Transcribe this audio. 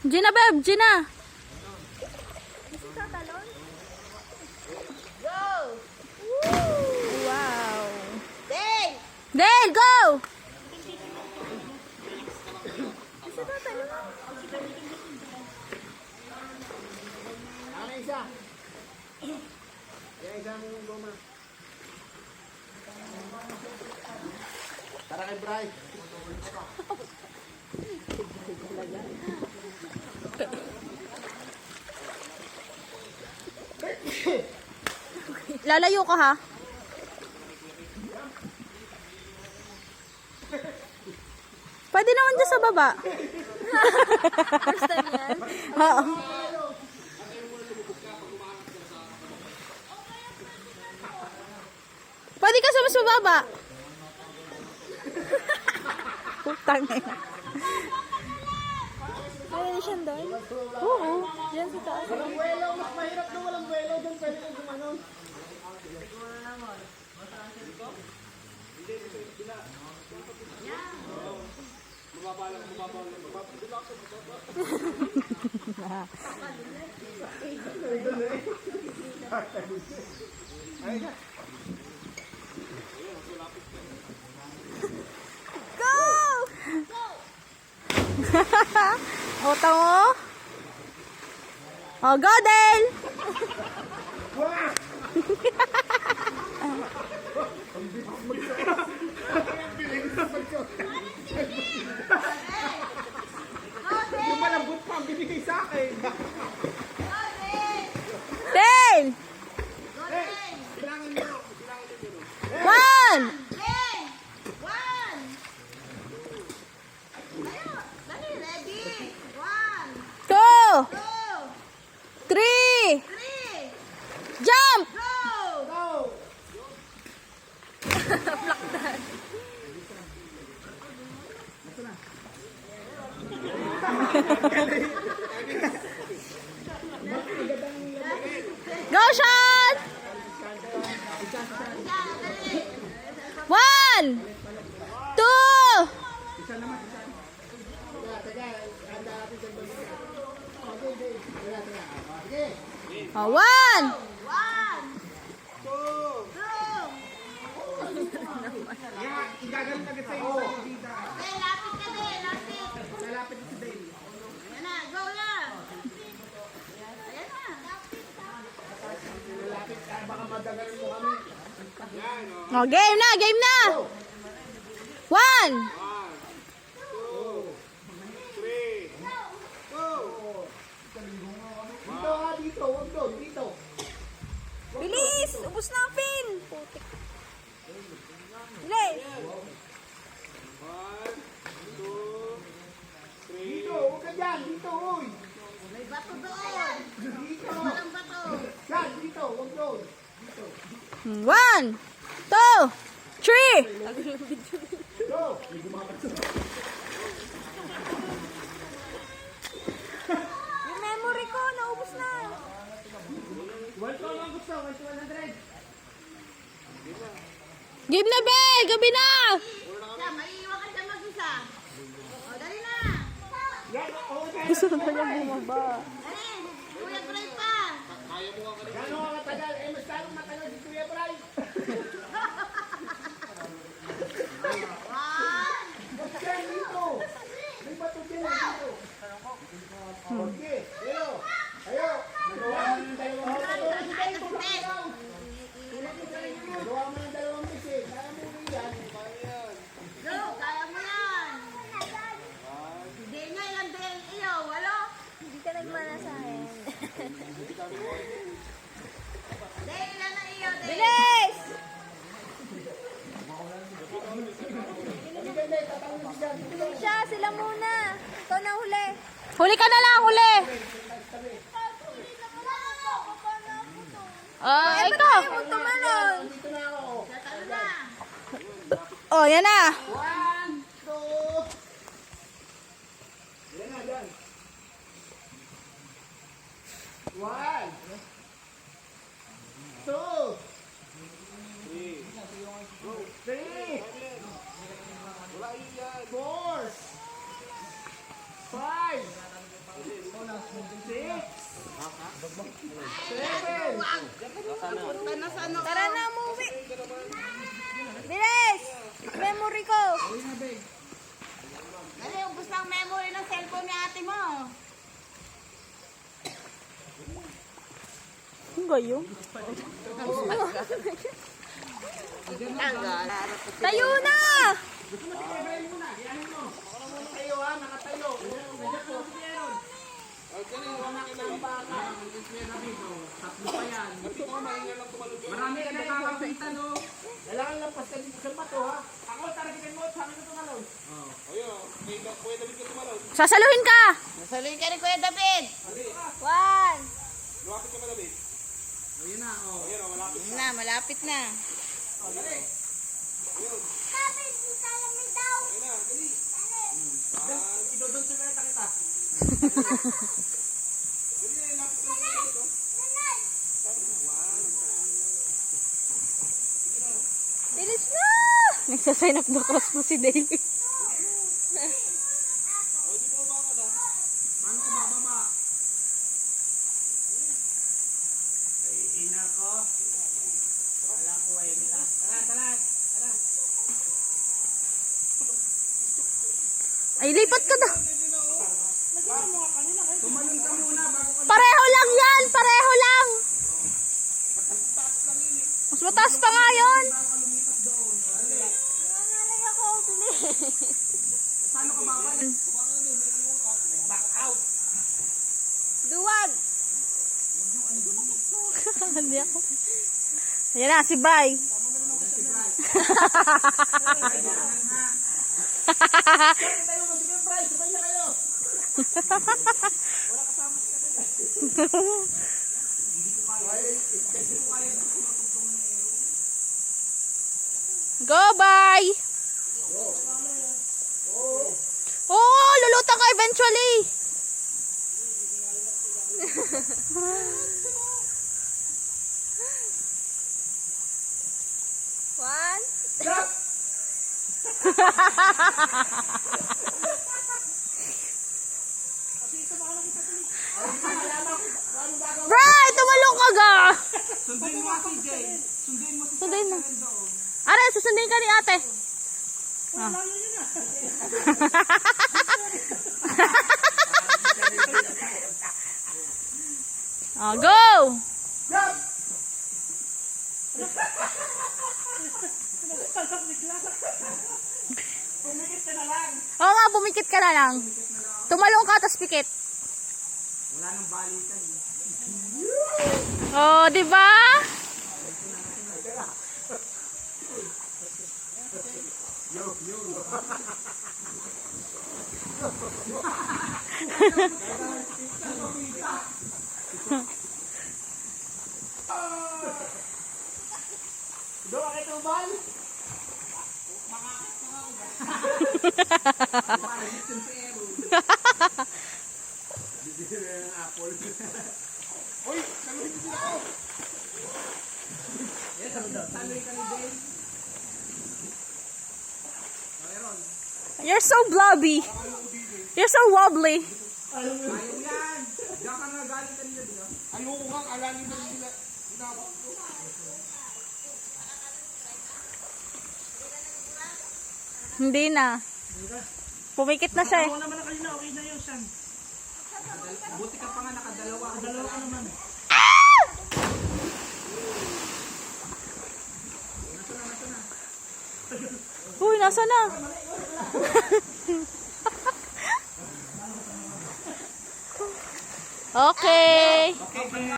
Gina, Beb! Gina! Go! Wow! Dale! Dale, go! Ano isa? Yan isang goma. Tara kay Bray. Lalayo ka ha? Pwede naman dyan sa baba. First time yan? Oo. Pwede ka sa mas mababa. Putang ina. Ayun siya doon? Oo. Diyan sa taas. Walang buwelo. Mas mahirap na walang buwelo. Doon pwede kong gumanon. Go! Ota mo? Oh, go, Dale! Yung malambot pa ang binigay sa akin. Dale! Bilangin mo. One! Dale! One! Ayun! Dali, ready? One! Two! Two! Three! Three! Jump! Go! Go! Go, shot! One! Two! Oh, one! One! Two! Yan, igagalit agad sa iyo sa dita. Dale, lapit ka, Dale, lapit. Lalapit si Dale. Ayan na, go na! Ayan na. Lalapit ka, baka madagalin mo kami. Oh, game na! Game na! One! Dito ha, dito. Huwag doon, dito. Bilis! Ubus na ang pin! Putik. Bilis! Dito, huwag ka dyan. Dito, uy. May bato doon. Dito. Walang bato. Yan, dito. Huwag doon. One! Two! Three! Go. Yung memory ko, naubos na. One pa lang gusto. 1 to 100. Game na, be! Gabi na! Siya, maiiwan ka siya mag-isa. O, dali na. Yan, oo. Gusto na niya bumaba. Dali. Kuya Bray pa. Gano'n ka matagal? Eh, mas lalong matagal si Kuya Bray. One. Yan, dito. May bato dyan dito. Okay. Ayo. Ayo. Nagawa mo ng dalawang beses. Nagawa mo ng dalawang beses. Kaya mo rin yan. Go, kaya mo yan. Hindi nga ilang Dale iyo. Walo. Hindi ka nagmana sa akin. Dale, ilan na iyo, Dale? Bilis! Siya, sila muna. Ikaw na huli. Huli ka na lang, huli. Ah, ikaw. Dito na ako. Tatalo na. Oh, yan na. 1, 2. Yan na, dyan. 1, 2. Punta na sa ano. Tara na, umuwi. Bilis! Memory ko. Dali, ubus lang memory ng cellphone ni ate mo. Ang gayo. Tagal. Tayo na! Tayo ha, nakatayo. Marami ka nakakakita, no? Kailangan lampas ka dito sa bato ha. Ako, taragitin mo, sa akin ito tumalon. Sasaluhin ka! Saluhin ka rin, Kuya David. 1. Ayun na, oh. Ayun na, malapit na. Bilis na! Nagsasign of the cross po si Daily. Paano ko bababa? Ay, ina ko. Wala ko ay mita. Tara. Ay, lipat ka na. Tumalon ka muna bago ka. Pareho lang yan! Pareho lang! Mas mataas pa nga yun! Nangalay ako, bilis. Paano ka babalik? Back out. Duwag! Hindi ako. Ayan na, si Bay. Tayo mo, sige, Bryce, sabay na kayo. Go, Bay! Oh, lulutang ka eventually. One. Bray, tumalong ka ga. Sundin mo si Jay. Sundin mo si Sundin mo. Jay doon. Are, susundin ka ni ate. Ah. Ah, go! Oo nga, pumikit ka na lang. Tumalong ka, tas pikit. Wala nang balikan. Oh, di ba? Doon, bakit tumal? Uy, saluhin mo sila ako. Taloy ka ni Jay. You're so blobby. You're so wobbly. Ayaw yan. Diyan ka nga galing kanina, di ba? Ayoko nga, alangin mo sila. Hindi na. Pumikit na siya eh. Ako naman na kanina, okay na yun, Sam. Buti ka pa nga nakadalawa. Dalawa ka naman. Uy, nasa na? Okay. Okay.